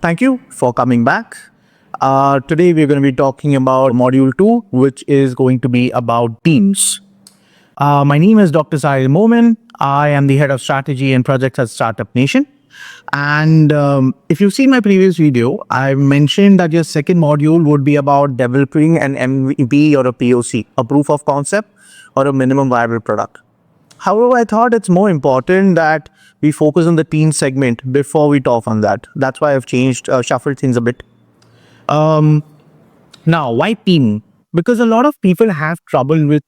Thank you for coming back. Today we're going to be talking about Module 2, which is going to be about teams. My name is Dr. Sahil Momin. I am the head of strategy and projects at Startup Nation. And if you've seen my previous video, I mentioned that your second module would be about developing an MVP or a POC, a proof of concept or a minimum viable product. However, I thought it's more important that we focus on the teen segment before we talk on that. That's why I've shuffled things a bit. Now, why team? Because a lot of people have trouble with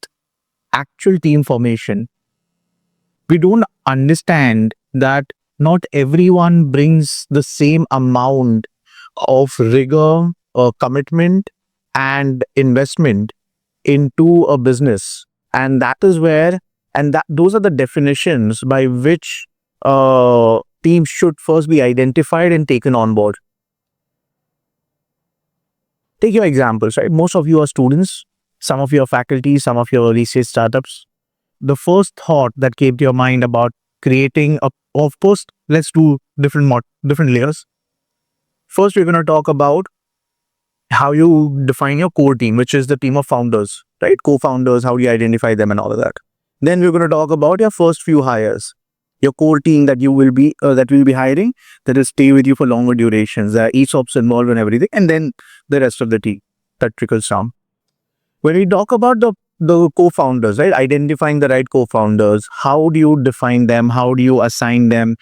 actual team formation. We don't understand that not everyone brings the same amount of rigor, commitment, and investment into a business. And that is where those are the definitions by which teams should first be identified and taken on board. Take your examples, right? Most of you are students, some of you are faculty, some of you are early stage startups. The first thought that came to your mind about creating of course, let's do different layers. First, we're going to talk about how you define your core team, which is the team of founders, right? Co-founders, how do you identify them and all of that. Then we're going to talk about your first few hires, your core team that you will be hiring, that will stay with you for longer durations. There are ESOPs involved and everything, and then the rest of the team that trickles down. When we talk about the co-founders, right, identifying the right co-founders, how do you define them? How do you assign them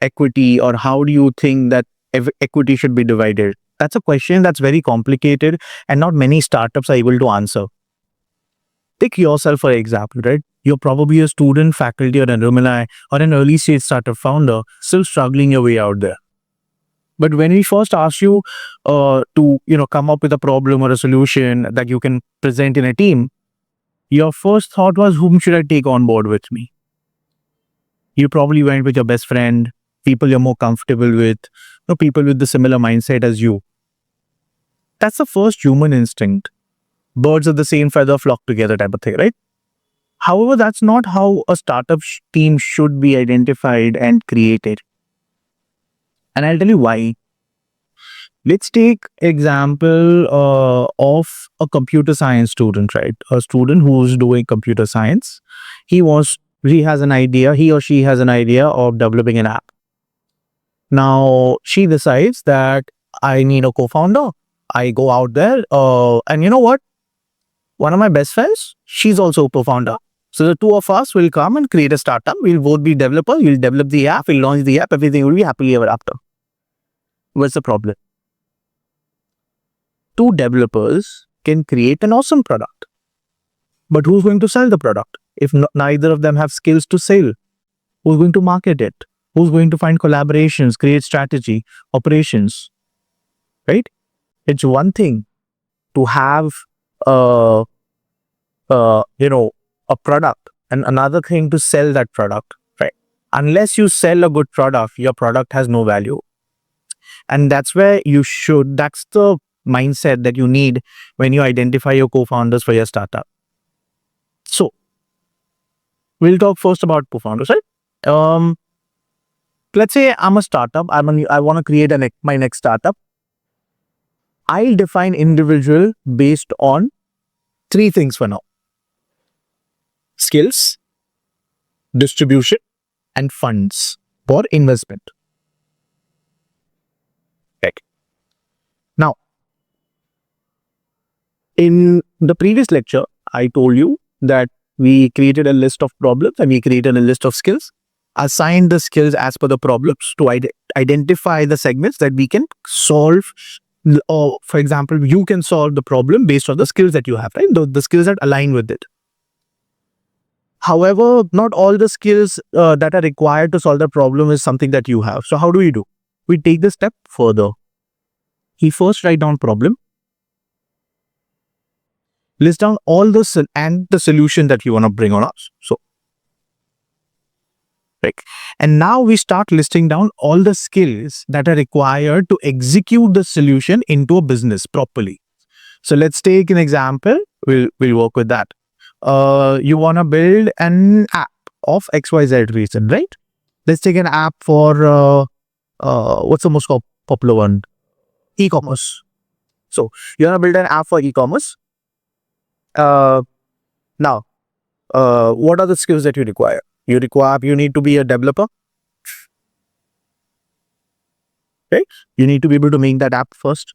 equity, or how do you think that equity should be divided? That's a question that's very complicated, and not many startups are able to answer. Take yourself for example, right? You're probably a student, faculty, or an alumni, or an early stage startup founder, still struggling your way out there. But when we first asked you to come up with a problem or a solution that you can present in a team, your first thought was, whom should I take on board with me? You probably went with your best friend, people you're more comfortable with, people with the similar mindset as you. That's the first human instinct. Birds of the same feather flock together type of thing, right? However, that's not how a startup team should be identified and created. And I'll tell you why. Let's take example of a computer science student, right? A student who's doing computer science. He or she has an idea of developing an app. Now, she decides that I need a co-founder. I go out there and you know what? One of my best friends, she's also a co-founder. So the two of us will come and create a startup. We'll both be developers. We'll develop the app. We'll launch the app. Everything will be happily ever after. What's the problem? Two developers can create an awesome product. But who's going to sell the product? If neither of them have skills to sell, who's going to market it? Who's going to find collaborations, create strategy, operations? Right? It's one thing to have a product, and another thing to sell that product, right? Unless you sell a good product, your product has no value. And that's where that's the mindset that you need when you identify your co-founders for your startup. So we'll talk first about co-founders, right? Let's say I'm a startup. I want to create my next startup. I'll define individual based on three things for now: skills, distribution, and funds for investment. Right. Now, in the previous lecture, I told you that we created a list of problems and we created a list of skills, assigned the skills as per the problems to identify the segments that we can solve. Or, for example, you can solve the problem based on the skills that you have, right? The skills that align with it. However, not all the skills that are required to solve the problem is something that you have. So how do we do? We take the step further. We first write down problem, list down all the solution that you want to bring on us. So, right. And now we start listing down all the skills that are required to execute the solution into a business properly. So let's take an example. We'll work with that. You want to build an app of XYZ reason, right? Let's take an app for what's the most popular one, e-commerce. So you want to build an app for e-commerce. Now, what are the skills that you require? You need to be a developer, right? You need to be able to make that app first.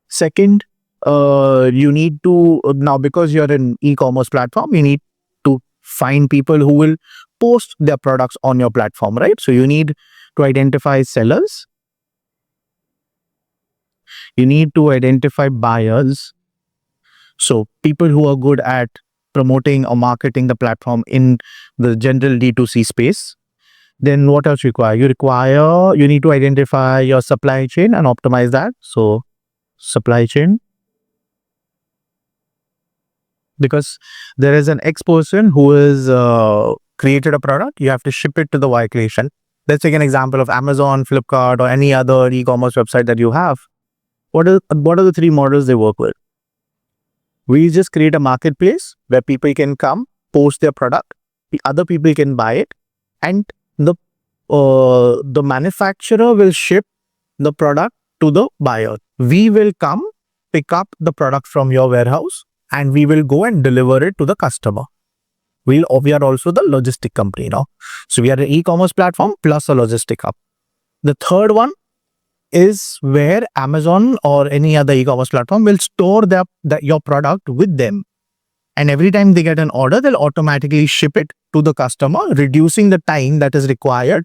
Second, you need to, now because you're an e-commerce platform, you need to find people who will post their products on your platform, right? So you need to identify sellers. You need to identify buyers. So people who are good at promoting or marketing the platform in the general D2C space. Then what else require? You need to identify your supply chain and optimize that. So supply chain. Because there is an X person who has created a product, you have to ship it to the Y creation. Let's take an example of Amazon, Flipkart, or any other e-commerce website that you have. What are the three models they work with? We just create a marketplace where people can come, post their product, the other people can buy it, and the manufacturer will ship the product to the buyer. We will come pick up the product from your warehouse and we will go and deliver it to the customer. We are also the logistic company now. So we are an e-commerce platform plus a logistic hub. The third one is where Amazon or any other e-commerce platform will store your product with them. And every time they get an order, they'll automatically ship it to the customer, reducing the time that is required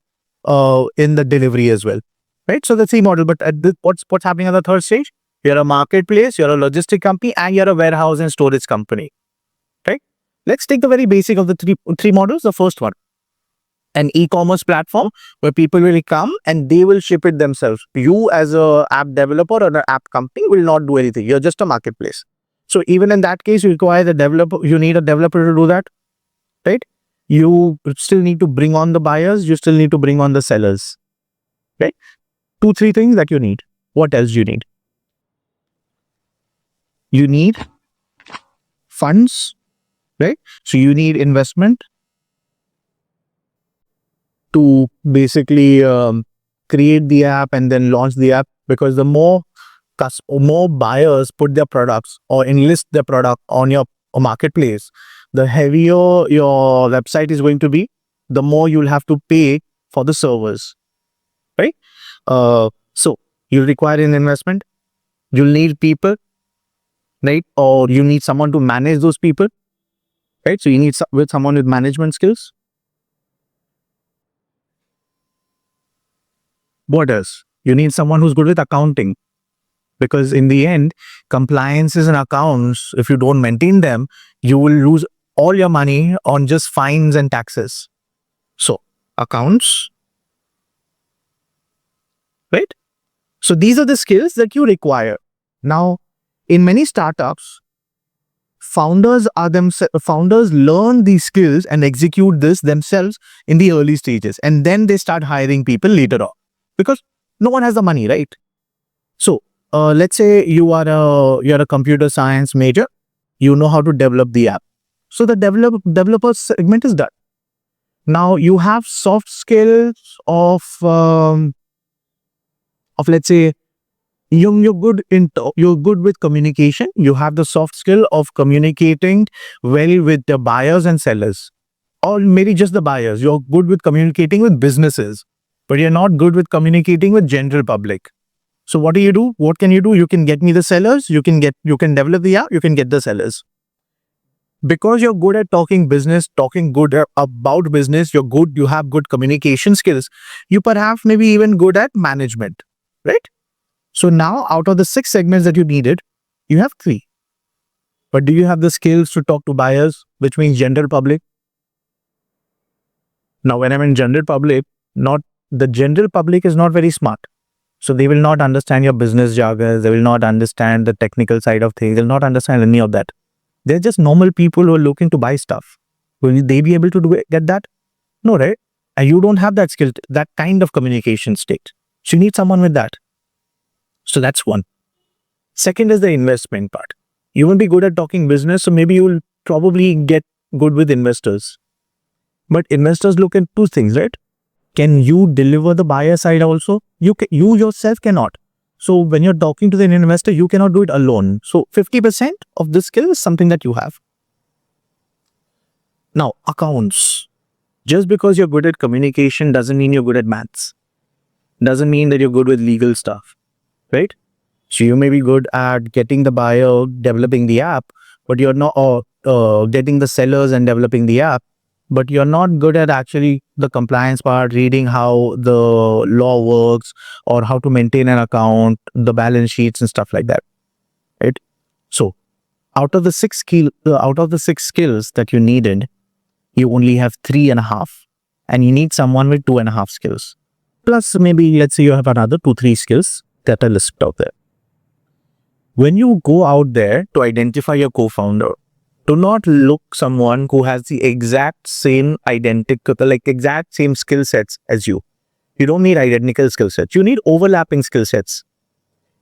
in the delivery as well. Right? So that's the model. But what's happening at the third stage? You're a marketplace, you're a logistic company, and you're a warehouse and storage company. Right? Let's take the very basic of the three models. The first one, an e-commerce platform where people will come and they will ship it themselves. You as a app developer or an app company will not do anything. You're just a marketplace. So even in that case, you require the developer. You need a developer to do that, right? You still need to bring on the buyers. You still need to bring on the sellers, right? 2-3 things that you need. What else do you need? You need funds, right? So you need investment to basically create the app and then launch the app, because the more buyers put their products or enlist their product on your marketplace, the heavier your website is going to be, the more you'll have to pay for the servers, right? So you'll require an investment. You'll need people, right? Or you need someone to manage those people, right? So you need someone with management skills. What else? You need someone who's good with accounting, because in the end, compliances and accounts, if you don't maintain them, you will lose all your money on just fines and taxes. So accounts, right? So these are the skills that you require. Now, in many startups, founders learn these skills and execute this themselves in the early stages, and then they start hiring people later on, because no one has the money, right? So let's say you're a computer science major, you know how to develop the app. So the developer segment is done. Now you have soft skills of let's say you're good with communication. You have the soft skill of communicating well with the buyers and sellers, or maybe just the buyers. You're good with communicating with businesses, but you're not good with communicating with general public. So what do you do? What can you do? You can get me the sellers. You can develop the app. You can get the sellers. Because you're good at talking business, talking good about business, you have good communication skills. You perhaps maybe even good at management, right? So now out of the 6 segments that you needed, you have 3. But do you have the skills to talk to buyers, which means general public? Now, when I'm in general public, the general public is not very smart. So they will not understand your business jargon. They will not understand the technical side of things. They'll not understand any of that. They're just normal people who are looking to buy stuff. Will they be able to get that? No, right? And you don't have that skill, that kind of communication state. So you need someone with that. So that's one. Second is the investment part. You won't be good at talking business, so maybe you'll probably get good with investors. But investors look at 2 things, right? Can you deliver the buyer side also? You yourself cannot. So when you're talking to the investor, you cannot do it alone. So 50% of the skill is something that you have. Now, accounts. Just because you're good at communication doesn't mean you're good at maths. Doesn't mean that you're good with legal stuff, right? So you may be good at getting the buyer, developing the app, but you're not, or getting the sellers and developing the app, but you're not good at actually the compliance part, reading how the law works or how to maintain an account, the balance sheets and stuff like that, right? So out of the six skills that you needed, you only have 3.5, and you need someone with 2.5 skills. Plus maybe let's say you have another 2-3 skills that are listed out there. When you go out there to identify your co-founder, do not look someone who has the exact same exact same skill sets as you. You don't need identical skill sets. You need overlapping skill sets.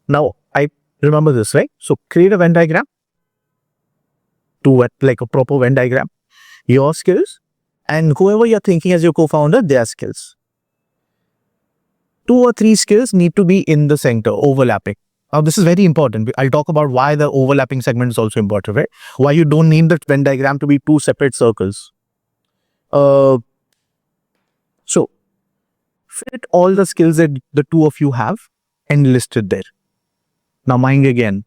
Now, I remember this, right? So create a Venn diagram, like a proper Venn diagram. Your skills and whoever you're thinking as your co-founder, their skills. 2 or 3 skills need to be in the center, overlapping. Now, this is very important. I'll talk about why the overlapping segment is also important, right? Why you don't need the Venn diagram to be 2 separate circles. So, fit all the skills that the 2 of you have and list it there. Now, mind again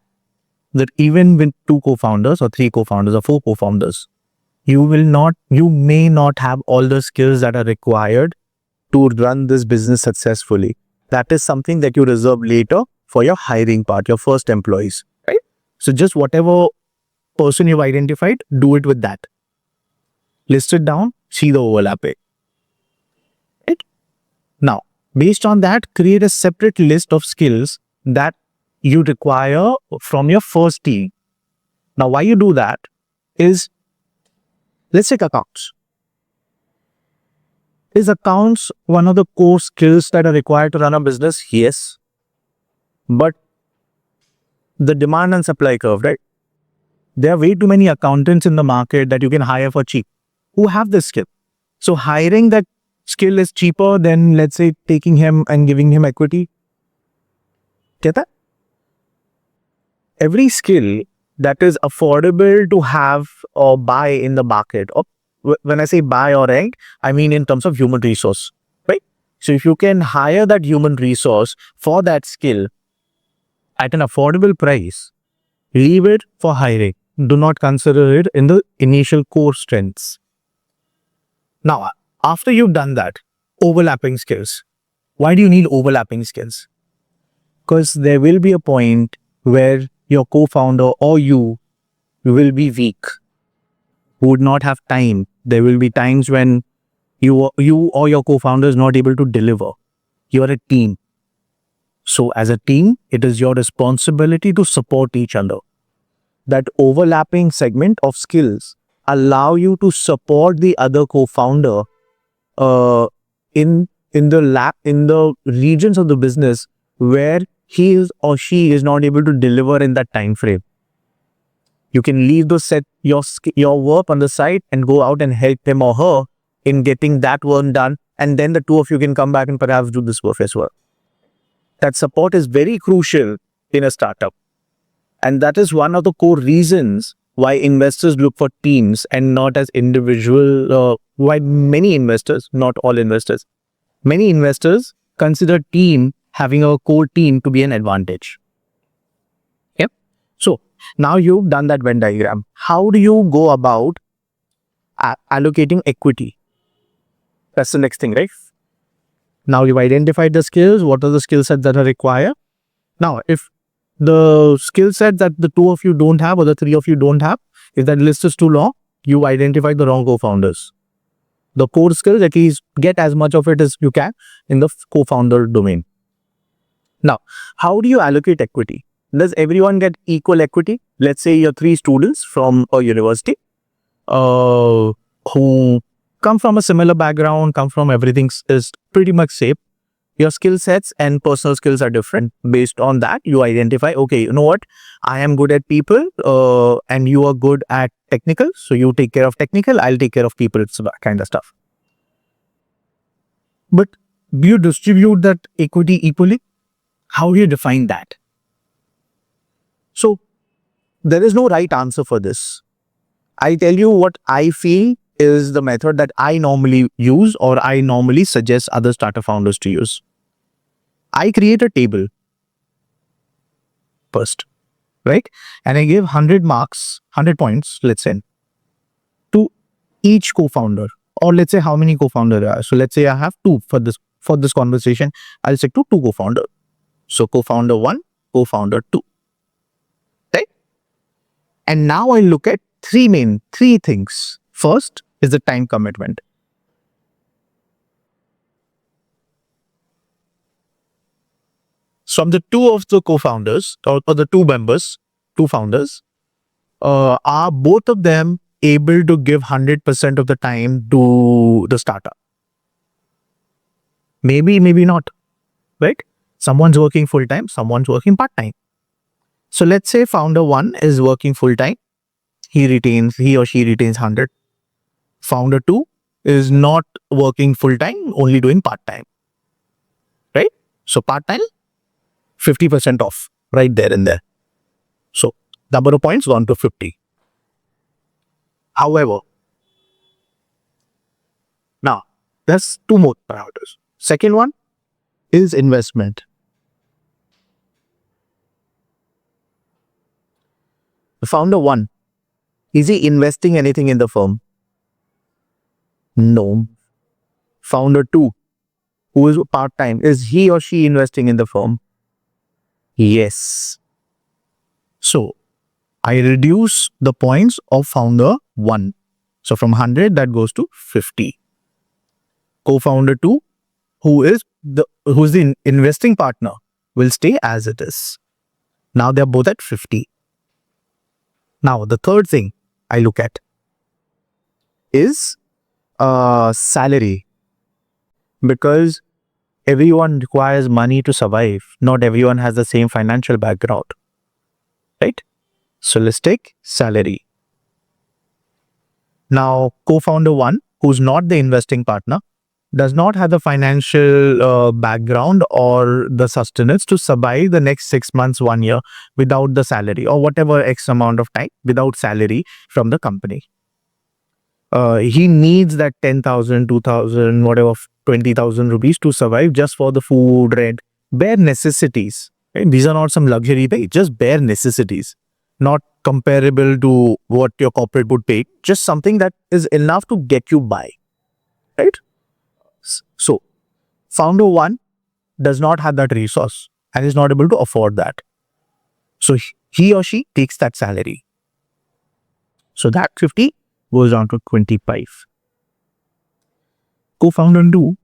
that even with 2 co-founders or 3 co-founders or 4 co-founders, you may not have all the skills that are required to run this business successfully. That is something that you reserve later for your hiring part, your first employees, right? So just whatever person you've identified, do it with that. List it down, see the overlapping. Right? Now, based on that, create a separate list of skills that you require from your first team. Now, why you do that is, let's take accounts. Is accounts one of the core skills that are required to run a business? Yes. But the demand and supply curve, right? There are way too many accountants in the market that you can hire for cheap who have this skill. So hiring that skill is cheaper than, let's say, taking him and giving him equity. Get that? Every skill that is affordable to have or buy in the market, or when I say buy or rent, I mean in terms of human resource, right? So if you can hire that human resource for that skill at an affordable price, leave it for hiring. Do not consider it in the initial core strengths. Now, after you've done that, overlapping skills. Why do you need overlapping skills? Because there will be a point where your co-founder or you will be weak, would not have time. There will be times when you or your co-founder is not able to deliver. You are a team. So as a team, it is your responsibility to support each other. That overlapping segment of skills allow you to support the other co-founder in the regions of the business where he or she is not able to deliver in that time frame. You can leave your work on the side and go out and help him or her in getting that work done, and then the 2 of you can come back and perhaps do this work as well. That support is very crucial in a startup. And that is one of the core reasons why investors look for teams and not as individual, why many investors, not all investors, many investors consider having a core team to be an advantage. Yep. So now you've done that Venn diagram. How do you go about allocating equity? That's the next thing, right? Now you've identified the skills. What are the skill sets that are required? Now, if the skill set that the 2 of you don't have or the 3 of you don't have, if that list is too long, you identified the wrong co-founders. The core skills, at least get as much of it as you can in the co-founder domain. Now, how do you allocate equity? Does everyone get equal equity? Let's say you're 3 students from a university who come from a similar background, come from everything is pretty much same. Your skill sets and personal skills are different. Based on that, you identify, okay, you know what? I am good at people and you are good at technical. So you take care of technical, I'll take care of people, kind of stuff. But do you distribute that equity equally? How do you define that? So there is no right answer for this. I tell you what I feel is the method that I normally use or I normally suggest other startup founders to use. I create a table first, right? And I give 100 marks, 100 points, let's say, to each co-founder. Or let's say how many co-founders there are. So let's say I have two for this conversation. I'll stick to two co-founder. So co-founder 1, co-founder 2. Right? And now I look at three things. First is the time commitment. From the two of the co-founders or the two members, two founders, are both of them able to give 100% of the time to the startup? Maybe, maybe not, right? Someone's working full-time, someone's working part-time. So let's say founder 1 is working full-time. He or she retains 100. Founder 2 is not working full-time, only doing part-time, right? So part-time, 50% off right there and there. So number of points gone to 50. However, now there's two more parameters. Second one is investment. The founder 1, is he investing anything in the firm? No. Founder 2, who is part-time, is he or she investing in the firm? Yes. So I reduce the points of founder 1. So from 100, that goes to 50. Co-founder 2, who's the investing partner, will stay as it is. Now they're both at 50. Now the third thing I look at is salary. Because everyone requires money to survive. Not everyone has the same financial background, right? So let's take salary. Now, co-founder 1, who's not the investing partner, does not have the financial background or the sustenance to survive the next 6 months, 1 year without the salary or whatever X amount of time without salary from the company. He needs that 10,000, 2,000, whatever, 20,000 rupees to survive just for the food, rent, bare necessities. Right? These are not some luxury pay, just bare necessities, not comparable to what your corporate would pay, just something that is enough to get you by. Right? So, founder 1 does not have that resource and is not able to afford that. So, he or she takes that salary. So, that 50 goes down to 25. Co-founder 2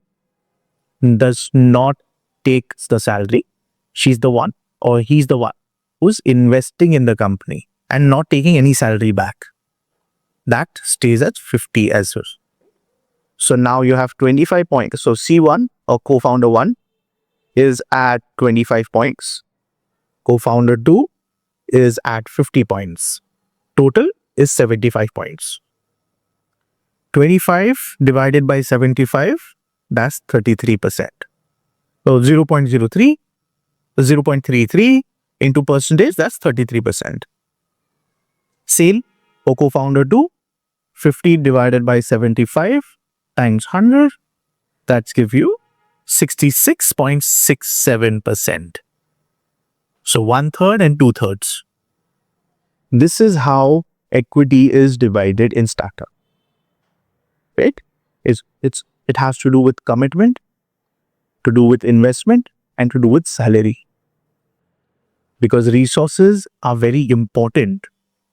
does not take the salary. She's the one or he's the one who's investing in the company and not taking any salary back. That stays at 50 as well. So now you have 25 points. So C1 or co-founder 1 is at 25 points. Co-founder 2 is at 50 points. Total is 75 points. 25 divided by 75, that's 33%. So 0.03, 0.33 into percentage, that's 33%. Sale for co-founder 2, 50 divided by 75 times 100, that's give you 66.67%. So 1/3 and 2/3. This is how equity is divided in startup. Right? It has to do with commitment, to do with investment, and to do with salary. Because resources are very important.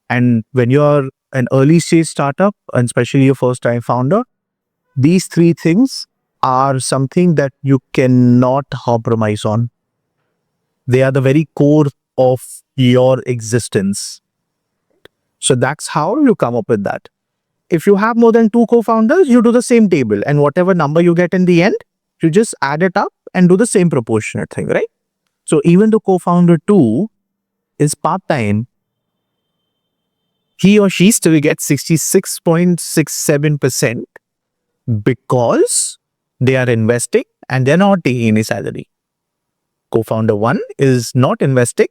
And when you're an early stage startup, and especially your first time founder, these three things are something that you cannot compromise on. They are the very core of your existence. So that's how you come up with that. If you have more than 2 co-founders, you do the same table, and whatever number you get in the end, you just add it up and do the same proportionate thing, right? So even the co-founder 2 is part-time, he or she still gets 66.67% because They are investing and they're not taking any salary. Co-founder 1 is not investing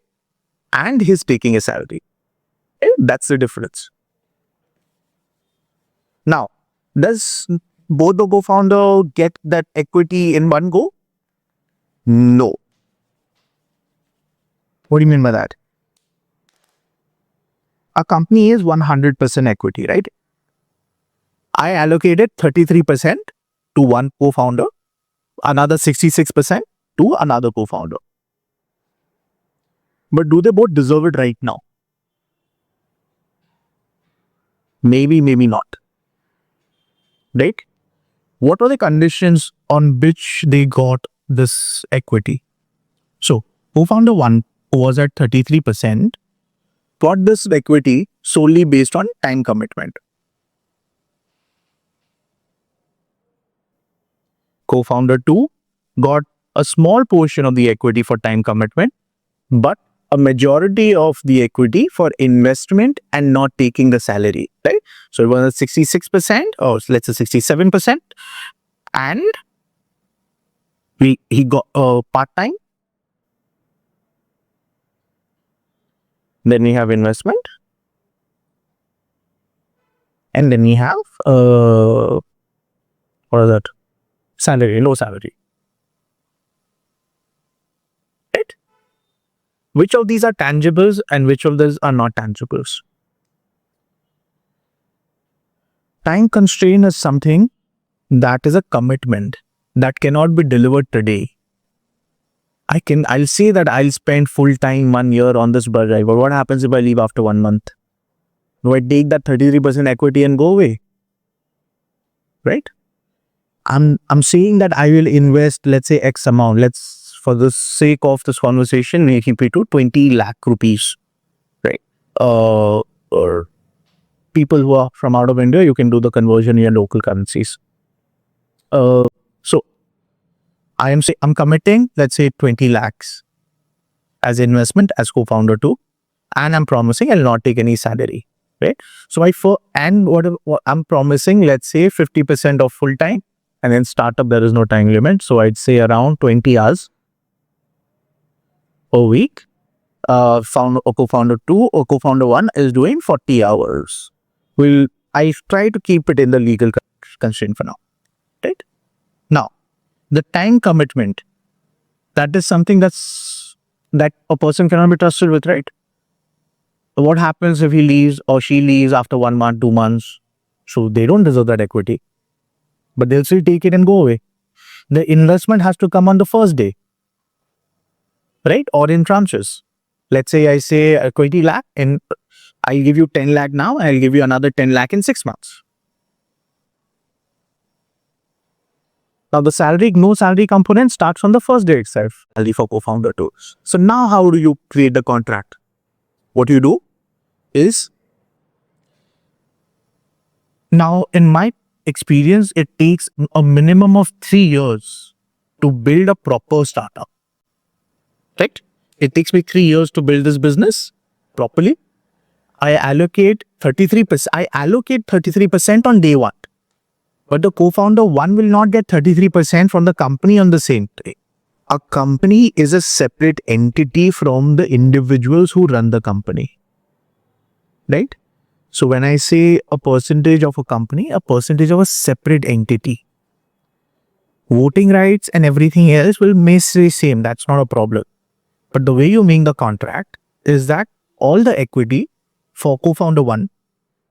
and he's taking a salary. Okay? That's the difference. Now, does both the co-founder get that equity in one go? No. What do you mean by that? A company is 100% equity, right? I allocated 33% to one co-founder, another 66% to another co-founder. But do they both deserve it right now? Maybe, maybe not. Right? What are the conditions on which they got this equity? So, co-founder 1 was at 33%, got this equity solely based on time commitment. Co-founder 2 got a small portion of the equity for time commitment, but a majority of the equity for investment and not taking the salary, right? So it was 66% or let's say 67%, and he got part-time. Then we have investment. And then we have what is that? Salary, no salary. Right? Which of these are tangibles and which of these are not tangibles? Time constraint is something that is a commitment that cannot be delivered today. I'll say that I'll spend full time 1 year on this bus drive, but what happens if I leave after 1 month? Do I take that 33% equity and go away? Right? I'm saying that I will invest, let's say, X amount. Let's, for the sake of this conversation, make it to 20 lakh rupees. Right? Or people who are from out of India, you can do the conversion in your local currencies. So I'm committing, let's say, 20 lakhs as investment as co-founder 2, and I'm promising I'll not take any salary. Right? So what I'm promising, let's say 50% of full time, and then startup there is no time limit. So I'd say around 20 hours a week. Co-founder 2 or co-founder 1 is doing 40 hours. I try to keep it in the legal constraint for now. Right? Now, the time commitment, that is something that a person cannot be trusted with, right? What happens if he leaves or she leaves after 1 month, 2 months? So they don't deserve that equity, but they'll still take it and go away. The investment has to come on the first day, right? Or in tranches. Let's say I say 20 lakh and I'll give you 10 lakh now, and I'll give you another 10 lakh in 6 months. Now the no salary component starts on the first day itself, salary for co-founder 2. So now how do you create the contract? What you do is, now in my experience, it takes a minimum of 3 years to build a proper startup. Right? It takes me 3 years to build this business properly. I allocate 33% on day 1. But the co-founder 1 will not get 33% from the company on the same day. A company is a separate entity from the individuals who run the company. Right? So when I say a percentage of a company, a percentage of a separate entity. Voting rights and everything else may stay same. That's not a problem. But the way you make the contract is that all the equity for co-founder 1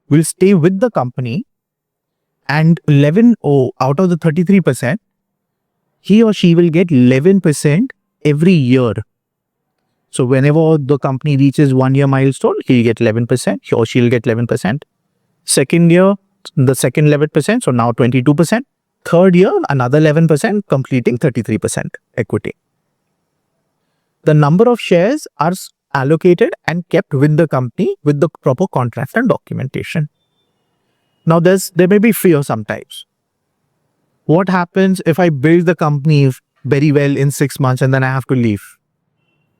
will stay with the company, and out of the 33%, he or she will get 11% every year. So whenever the company reaches 1 year milestone, he'll get 11%, he or she'll get 11%. Second year, the second 11%, so now 22%. Third year, another 11%, completing 33% equity. The number of shares are allocated and kept with the company with the proper contract and documentation. Now there may be fear sometimes. What happens if I build the company very well in 6 months and then I have to leave?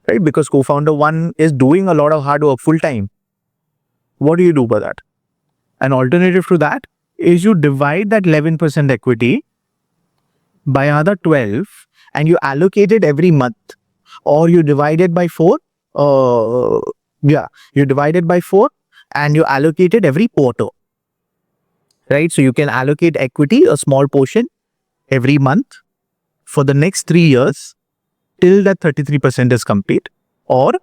Right? Because co-founder 1 is doing a lot of hard work full time. What do you do about that? An alternative to that is you divide that 11% equity by another 12 and you allocate it every month, or you divide it by 4, you divide it by 4 and you allocate it every quarter, right? So you can allocate equity, a small portion every month for the next 3 years till that 33% is complete, or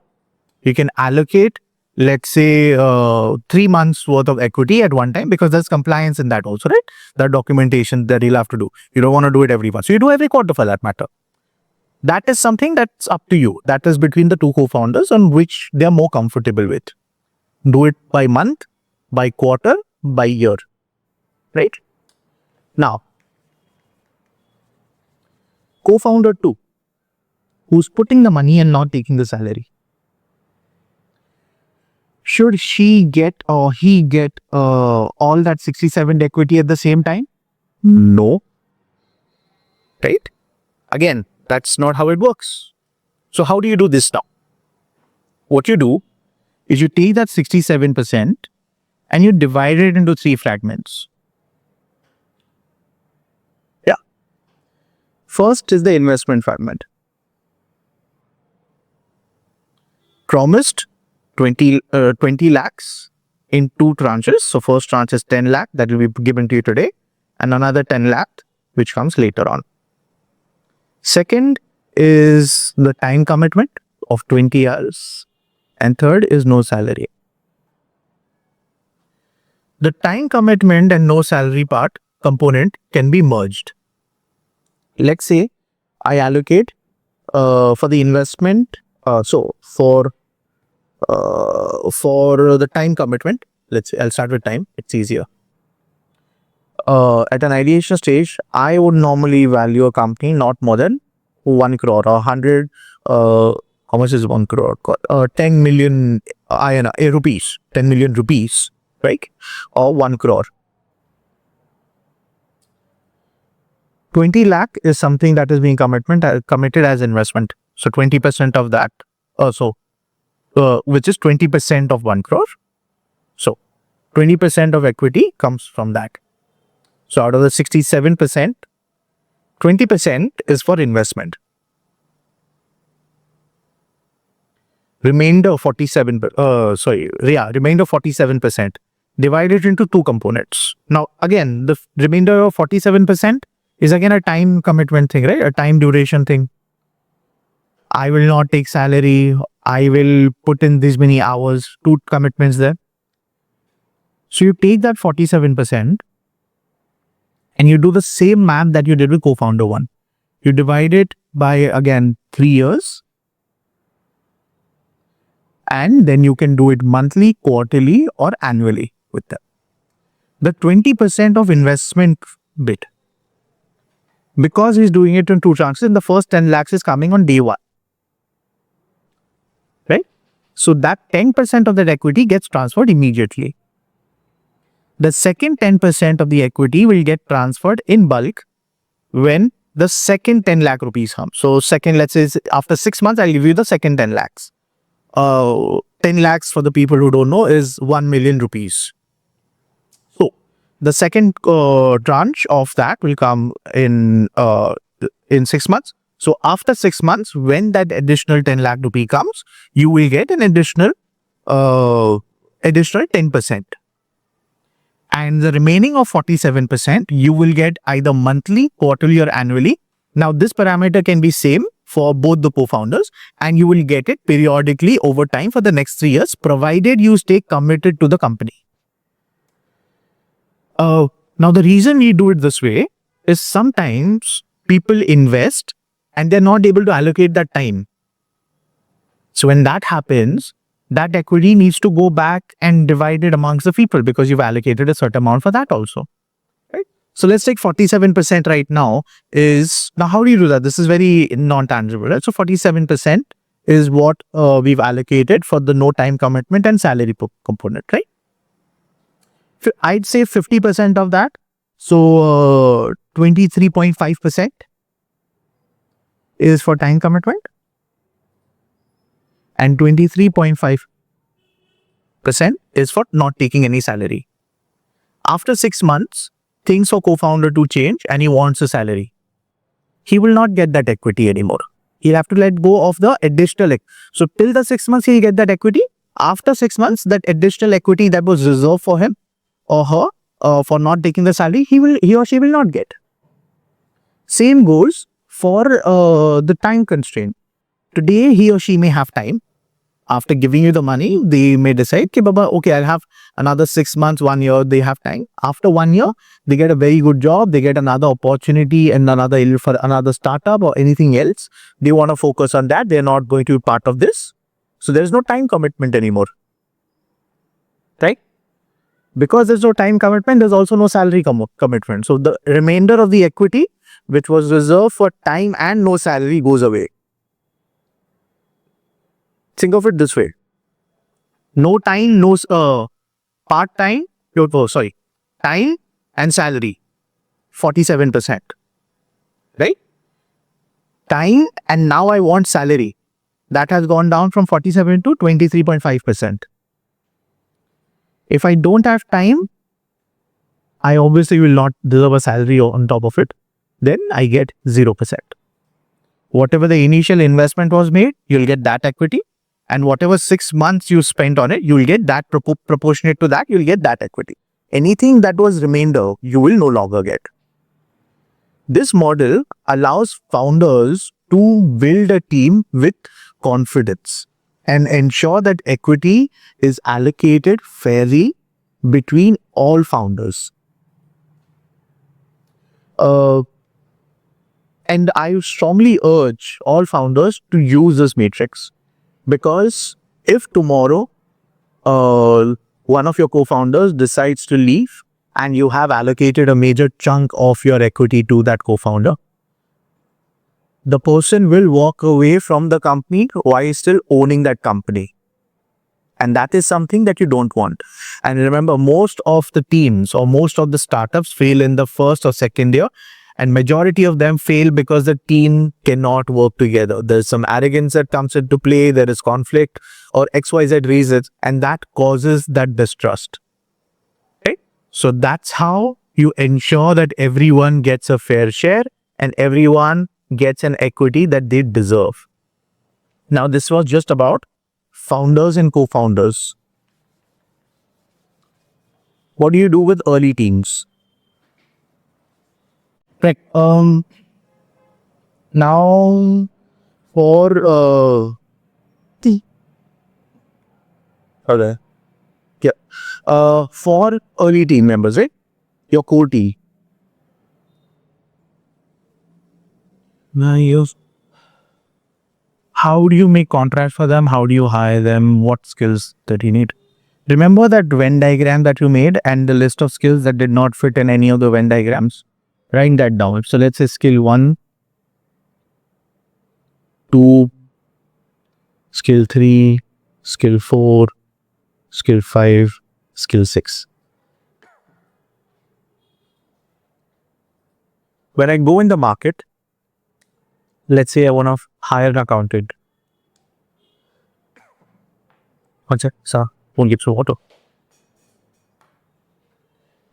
you can allocate, let's say, 3 months worth of equity at one time, because there's compliance in that also, right? That documentation that you'll have to do. You don't want to do it every month. So you do every quarter for that matter. That is something that's up to you. That is between the two co-founders on which they're more comfortable with. Do it by month, by quarter, by year, right? Now, co-founder 2, who's putting the money and not taking the salary. Should she get or he get all that 67 equity at the same time? No. Right? Again, that's not how it works. So how do you do this now? What you do is you take that 67% and you divide it into 3 fragments. Yeah. First is the investment fragment. Promised 20 lakhs in 2 tranches. So first tranche is 10 lakh that will be given to you today, and another 10 lakh which comes later on. Second is the time commitment of 20 hours, and third is no salary. The time commitment and no salary part component can be merged. Let's say I allocate for the investment, for the time commitment, let's say I'll start with time, it's easier. At an ideation stage, I would normally value a company not more than 1 crore or 100, how much is 1 crore? 10 million rupees, 10 million rupees, right? Or 1 crore. 20 lakh is something that is being committed as investment. So 20% of that, which is 20% of 1 crore. So 20% of equity comes from that. So out of the 67%, 20% is for investment. Remainder 47% divided into 2 components. Now again, the remainder of 47% is again a time commitment thing, right? A time duration thing. I will not take salary. I will put in this many hours, 2 commitments there. So you take that 47% and you do the same math that you did with co-founder 1. You divide it by, again, 3 years. And then you can do it monthly, quarterly, or annually with them. The 20% of investment bit, because he's doing it in 2 tranches, and the first 10 lakhs is coming on day 1. Right? So that 10% of that equity gets transferred immediately. The second 10% of the equity will get transferred in bulk when the second 10 lakh rupees comes. So second, let's say after 6 months, I'll give you the second 10 lakhs. 10 lakhs for the people who don't know is 1 million rupees. So the second tranche of that will come in 6 months. So after 6 months, when that additional 10 lakh rupee comes, you will get an additional 10%. And the remaining of 47%, you will get either monthly, quarterly, or annually. Now, this parameter can be same for both the co-founders, and you will get it periodically over time for the next 3 years, provided you stay committed to the company. Now, the reason we do it this way is sometimes people invest and they're not able to allocate that time. So when that happens, that equity needs to go back and divide it amongst the people because you've allocated a certain amount for that also. Right? So let's take 47% right now is, now how do you do that? This is very non-tangible, right? So 47% is what we've allocated for the no time commitment and salary component, right? I'd say 50% of that. So 23.5% is for time commitment. And 23.5% is for not taking any salary. After 6 months, things for co-founder 2 change and he wants a salary. he will not get that equity anymore. He'll have to let go of the additional. So till the 6 months, he'll get that equity. After 6 months, that additional equity that was reserved for him or her for not taking the salary, he or she will not get. Same goes for the time constraint. Today, he or she may have time. After giving you the money, they may decide, okay, Baba, okay, I'll have another 6 months, 1 year, they have time. After 1 year, they get a very good job, they get another opportunity and for another startup or anything else. They want to focus on that. They're not going to be part of this. So there's no time commitment anymore. Right? Because there's no time commitment, there's also no salary commitment. So the remainder of the equity, which was reserved for time and no salary, goes away. Think of it this way. No time, no part-time, time and salary, 47%. Right? Time and now I want salary. That has gone down from 47 to 23.5%. If I don't have time, I obviously will not deserve a salary on top of it. Then I get 0%. Whatever the initial investment was made, you'll get that equity. And whatever 6 months you spent on it, you'll get that proportionate to that, you'll get that equity. Anything that was remainder, you will no longer get. This model allows founders to build a team with confidence and ensure that equity is allocated fairly between all founders. And I strongly urge all founders to use this matrix. Because if tomorrow one of your co-founders decides to leave and you have allocated a major chunk of your equity to that co-founder, the person will walk away from the company while still owning that company. And that is something that you don't want. And remember, most of the teams or most of the startups fail in the first or second year. And majority of them fail because the team cannot work together. There's some arrogance that comes into play, there is conflict or XYZ reasons, and that causes that distrust. Okay? So that's how you ensure that everyone gets a fair share and everyone gets an equity that they deserve. Now, this was just about founders and co-founders. What do you do with early teams? Right. Now for for early team members, right? Your core team. How do you make contracts for them? How do you hire them? What skills that you need? Remember that Venn diagram that you made and the list of skills that did not fit in any of the Venn diagrams? Write that down. So let's say skill 1, 2, skill 3, skill 4, skill 5, skill 6. When I go in the market, let's say I want to hire an accountant. One sec, sir, won't give some water.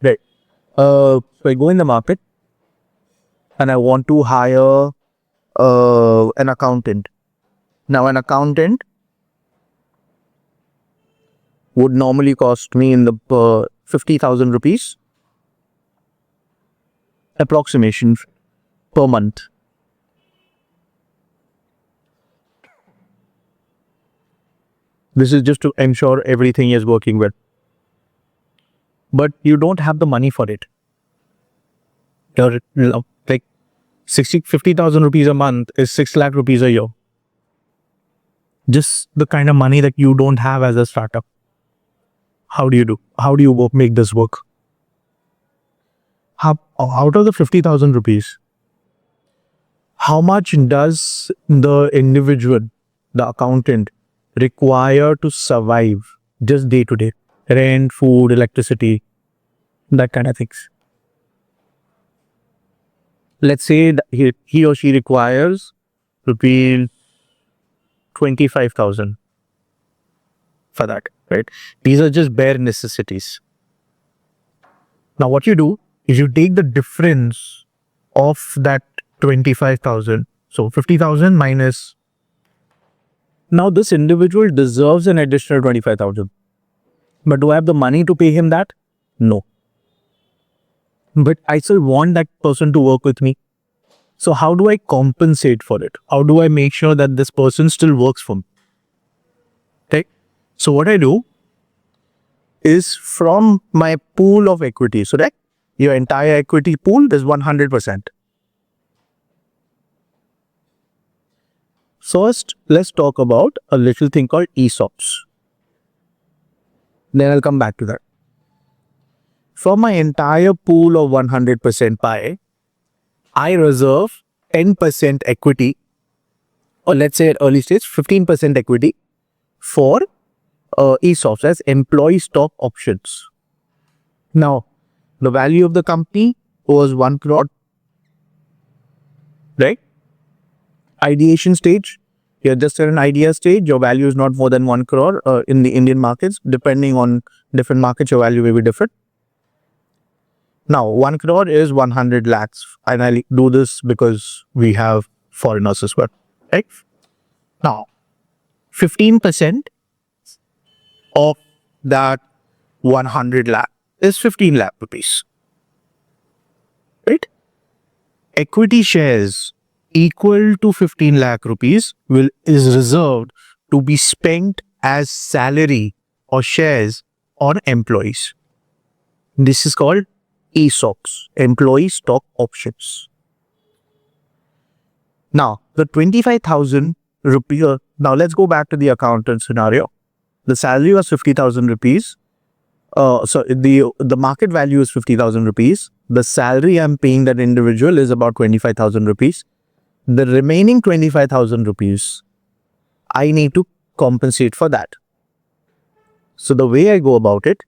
Right. So I go in the market and I want to hire an accountant. Now, an accountant would normally cost me in the 50,000 rupees approximation per month. This is just to ensure everything is working well. But you don't have the money for it. Like 50,000 rupees a month is 6 lakh rupees a year. Just the kind of money that you don't have as a startup. How do you do? How do you make this work? Out of the 50,000 rupees, how much does the individual, the accountant, require to survive just day to day? Rent, food, electricity, that kind of things. Let's say that he or she requires rupees 25,000 for that, right? These are just bare necessities. Now, what you do is you take the difference of that 25,000. So 50,000 minus. Now this individual deserves an additional 25,000. But do I have the money to pay him that? No. But I still want that person to work with me. So how do I compensate for it? How do I make sure that this person still works for me? Okay. So what I do is from my pool of equity. So that your entire equity pool is 100%. First, let's talk about a little thing called ESOPs. Then I'll come back to that. For my entire pool of 100% pie, I reserve 10% equity, or let's say at early stage, 15% equity for ESOPs as employee stock options. Now, the value of the company was 1 crore, right? Ideation stage, you're just at an idea stage, your value is not more than 1 crore in the Indian markets. Depending on different markets, your value may be different. Now, 1 crore is 100 lakhs. And I do this because we have foreigners as well, right? Now, 15% of that 100 lakh is 15 lakh rupees, right? Equity shares equal to 15 lakh rupees is reserved to be spent as salary or shares on employees. This is called ESOPs, employee stock options. Now, the 25,000 rupee, now let's go back to the accountant scenario. The salary was 50,000 rupees. So the market value is 50,000 rupees. The salary I'm paying that individual is about 25,000 rupees. The remaining 25,000 rupees, I need to compensate for that. So the way I go about it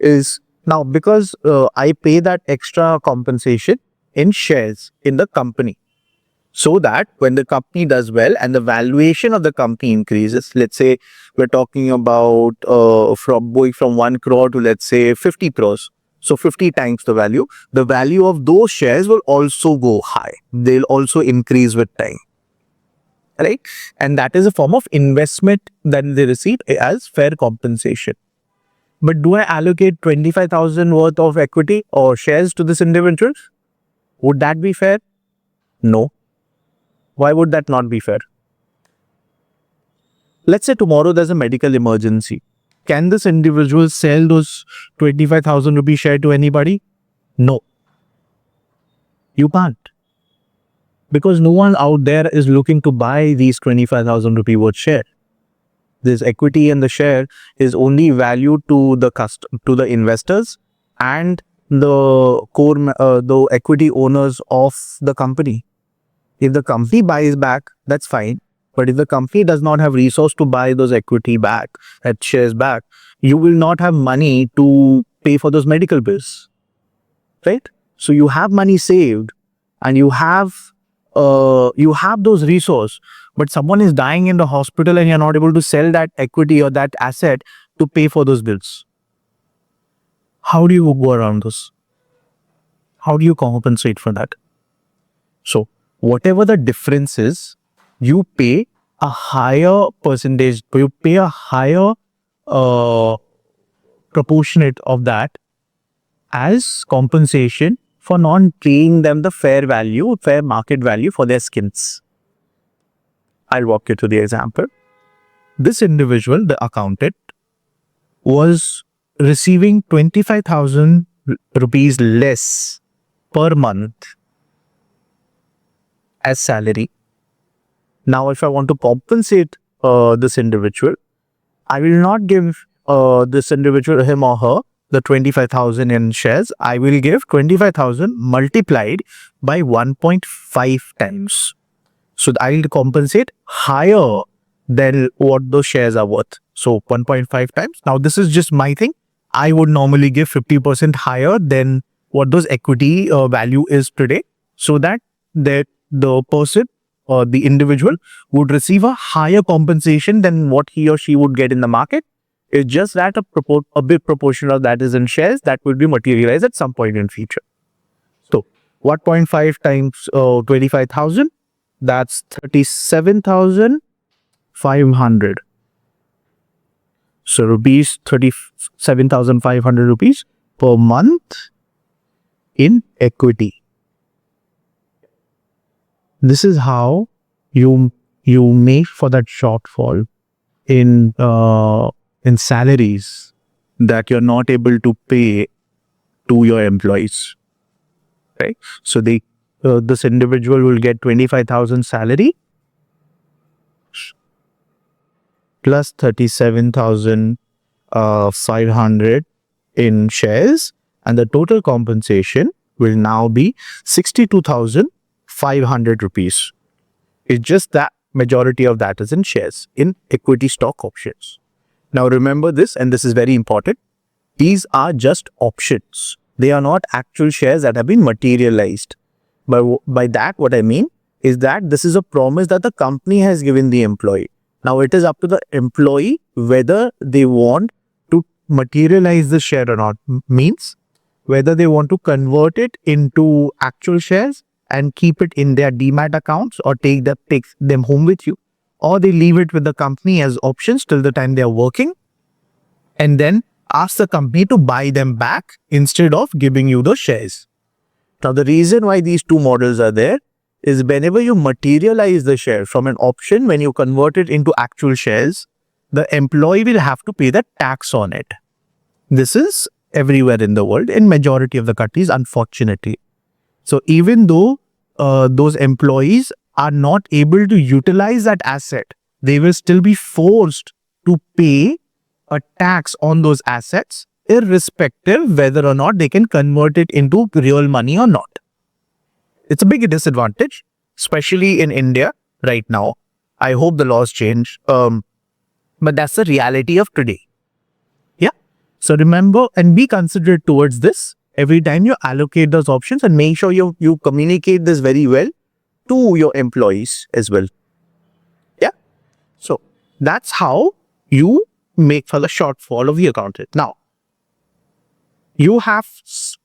is, now because I pay that extra compensation in shares in the company, so that when the company does well and the valuation of the company increases, let's say we're talking about going from 1 crore to let's say 50 crores. So 50 times the value of those shares will also go high. They'll also increase with time, right? And that is a form of investment that they receive as fair compensation. But do I allocate 25,000 worth of equity or shares to this individual? Would that be fair? No. Why would that not be fair? Let's say tomorrow there's a medical emergency. Can this individual sell those 25,000 rupee share to anybody? No. You can't. Because no one out there is looking to buy these 25,000 rupee worth share. This equity and the share is only valued to the investors and the equity owners of the company. If the company buys back, that's fine. But if the company does not have resource to buy those equity back, that shares back, you will not have money to pay for those medical bills, right? So you have money saved and you have those resources, but someone is dying in the hospital and you're not able to sell that equity or that asset to pay for those bills. How do you go around this? How do you compensate for that? So whatever the difference is, you pay a higher percentage, you pay a higher proportionate of that as compensation for not paying them the fair market value for their skins. I'll walk you through the example. This individual, the accountant, was receiving 25,000 rupees less per month as salary. Now, if I want to compensate this individual, I will not give this individual, him or her, the 25,000 in shares. I will give 25,000 multiplied by 1.5 times. So I will compensate higher than what those shares are worth. So 1.5 times. Now, this is just my thing. I would normally give 50% higher than what those equity value is today, so that the person or the individual would receive a higher compensation than what he or she would get in the market. It's just that a big proportion of that is in shares that will be materialized at some point in future. So 1.5 times 25,000, that's 37,500. So rupees 37,500 rupees per month in equity. This is how you make for that shortfall in salaries that you're not able to pay to your employees, right? So this individual will get 25,000 salary plus 37,500 in shares, and the total compensation will now be 62,500 rupees. It's just that majority of that is in shares, in equity stock options. Now remember this, and this is very important. These are just options. They are not actual shares that have been materialized. By that, what I mean is that this is a promise that the company has given the employee. Now it is up to the employee whether they want to materialize the share or not. Means whether they want to convert it into actual shares and keep it in their demat accounts, or take them home with you, or they leave it with the company as options till the time they are working, and then ask the company to buy them back instead of giving you the shares. Now the reason why these two models are there is whenever you materialize the share from an option, when you convert it into actual shares, the employee will have to pay the tax on it. This is everywhere in the world, in majority of the countries, unfortunately. So even though those employees are not able to utilize that asset, they will still be forced to pay a tax on those assets, irrespective whether or not they can convert it into real money or not. It's a big disadvantage, especially in India right now. I hope the laws change, but that's the reality of today. Yeah. So remember and be considerate towards this every time you allocate those options, and make sure you communicate this very well to your employees as well. Yeah. So that's how you make for the shortfall of the accountant. Now, you have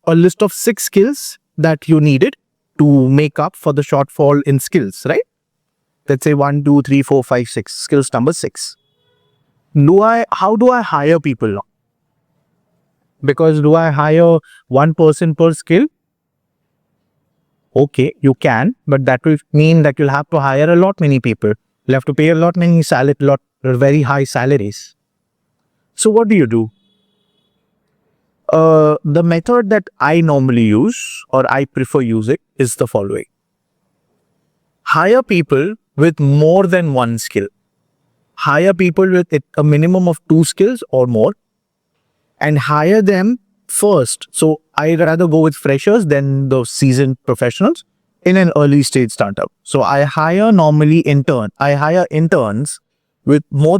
a list of 6 skills that you needed to make up for the shortfall in skills, right? Let's say 1, 2, 3, 4, 5, 6. Skills number 6. How do I hire people now? Because do I hire one person per skill? Okay, you can, but that will mean that you'll have to hire a lot many people. You'll have to pay a lot many very high salaries. So what do? The method that I normally use, or I prefer using, is the following. Hire people with more than one skill. Hire people with a minimum of 2 skills or more, and hire them first. So I'd rather go with freshers than the seasoned professionals in an early stage startup. So I hire interns with more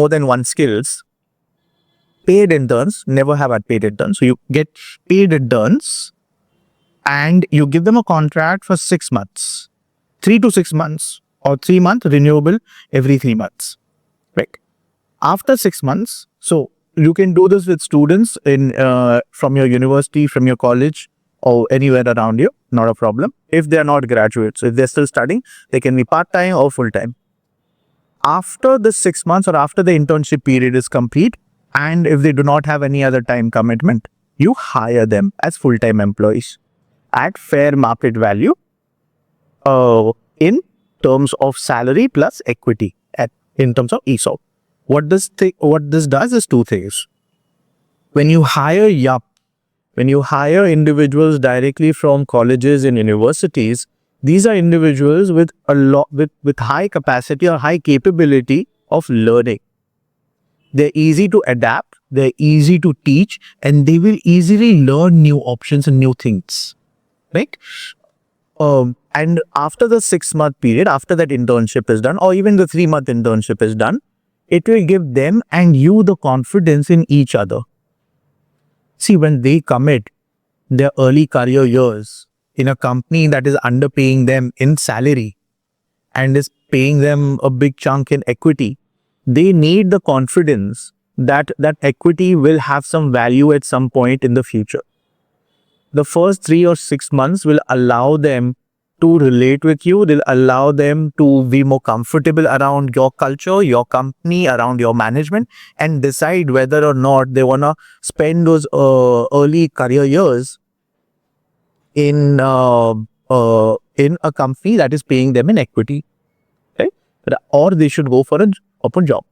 than one skills. Paid interns, never have had paid interns. So you get paid interns and you give them a contract for 6 months, 3 to 6 months, or 3 months renewable every 3 months, right? After 6 months, so you can do this with students from your university, from your college, or anywhere around you, not a problem. If they are not graduates, if they're still studying, they can be part-time or full-time. After the 6 months or after the internship period is complete, and if they do not have any other time commitment, you hire them as full-time employees at fair market value in terms of salary plus equity in terms of ESOP. What this does is 2 things. When you hire individuals directly from colleges and universities, these are individuals with high capacity or high capability of learning. They're easy to adapt, they're easy to teach, and they will easily learn new options and new things, right? And after the 6-month period, after that internship is done, or even the 3-month internship is done, it will give them and you the confidence in each other. See, when they commit their early career years in a company that is underpaying them in salary and is paying them a big chunk in equity, they need the confidence that that equity will have some value at some point in the future. the first 3 or 6 months will allow them to relate with you. They'll allow them to be more comfortable around your culture, your company, around your management, and decide whether or not they want to spend those early career years in a company that is paying them in equity, right? Or they should go for an open job.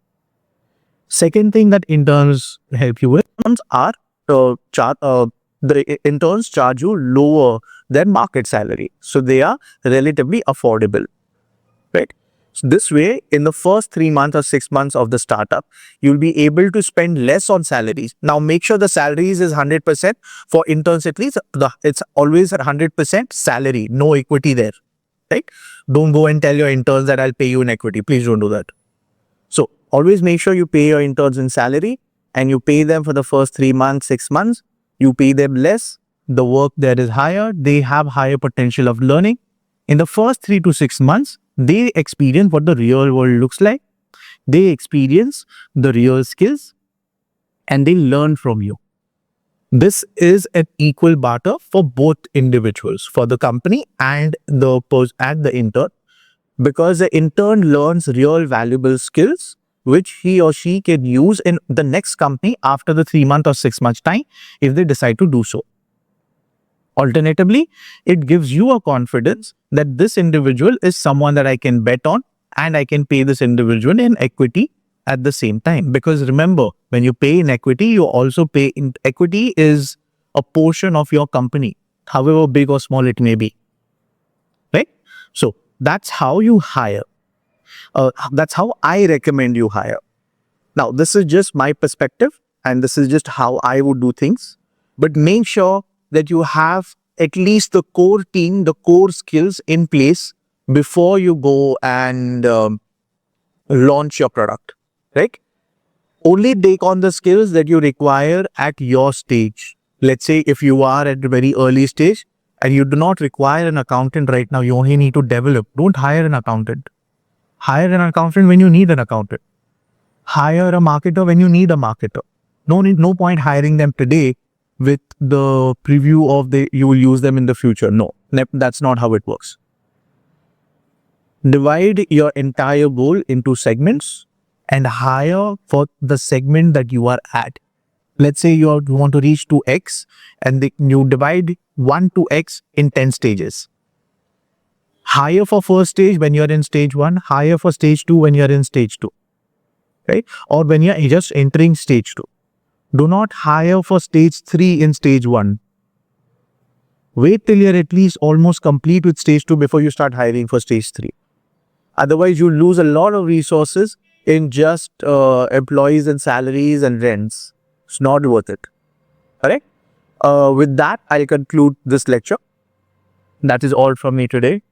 Second thing that interns help you with are the interns charge you lower than market salary, so they are relatively affordable, right? So this way, in the first 3 months or 6 months of the startup, you'll be able to spend less on salaries. Now, make sure the salaries is 100% for interns. At least it's always 100% salary, no equity there, right? Don't go and tell your interns that I'll pay you in equity. Please don't do that. So always make sure you pay your interns in salary, and you pay them for the first 3 months, 6 months. You pay them less. The work there is higher. They have higher potential of learning. In the first 3 to 6 months, they experience what the real world looks like. They experience the real skills, and they learn from you. This is an equal barter for both individuals, for the company and the intern, because the intern learns real valuable skills which he or she can use in the next company after the 3 month or 6 months time if they decide to do so. Alternatively, it gives you a confidence that this individual is someone that I can bet on, and I can pay this individual in equity at the same time. Because remember, when you pay in equity, you also pay in equity is a portion of your company, however big or small it may be, right? So that's how you hire. That's how I recommend you hire. Now, this is just my perspective, and this is just how I would do things. But make sure that you have at least the core team, the core skills in place before you go and launch your product, right? Only take on the skills that you require at your stage. Let's say if you are at a very early stage and you do not require an accountant right now, you only need to develop. Don't hire an accountant. Hire an accountant when you need an accountant. Hire a marketer when you need a marketer. No point hiring them today with the preview of you will use them in the future. No, that's not how it works. Divide your entire goal into segments and hire for the segment that you are at. Let's say you want to reach to X, and you divide 1 to X in 10 stages. Hire for first stage when you're in stage 1, hire for stage 2 when you're in stage 2, right? Or when you're just entering stage 2. Do not hire for stage 3 in stage 1. Wait till you're at least almost complete with stage 2 before you start hiring for stage 3. Otherwise, you lose a lot of resources in just employees and salaries and rents. It's not worth it. Correct? With that, I'll conclude this lecture. That is all from me today.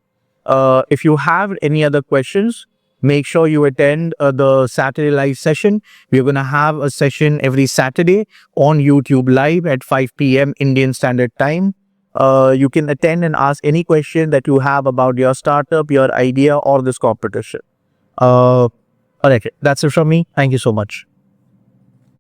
If you have any other questions, make sure you attend the Saturday live session. We're going to have a session every Saturday on YouTube live at 5 p.m. Indian Standard Time. You can attend and ask any question that you have about your startup, your idea, or this competition. All right, that's it from me. Thank you so much.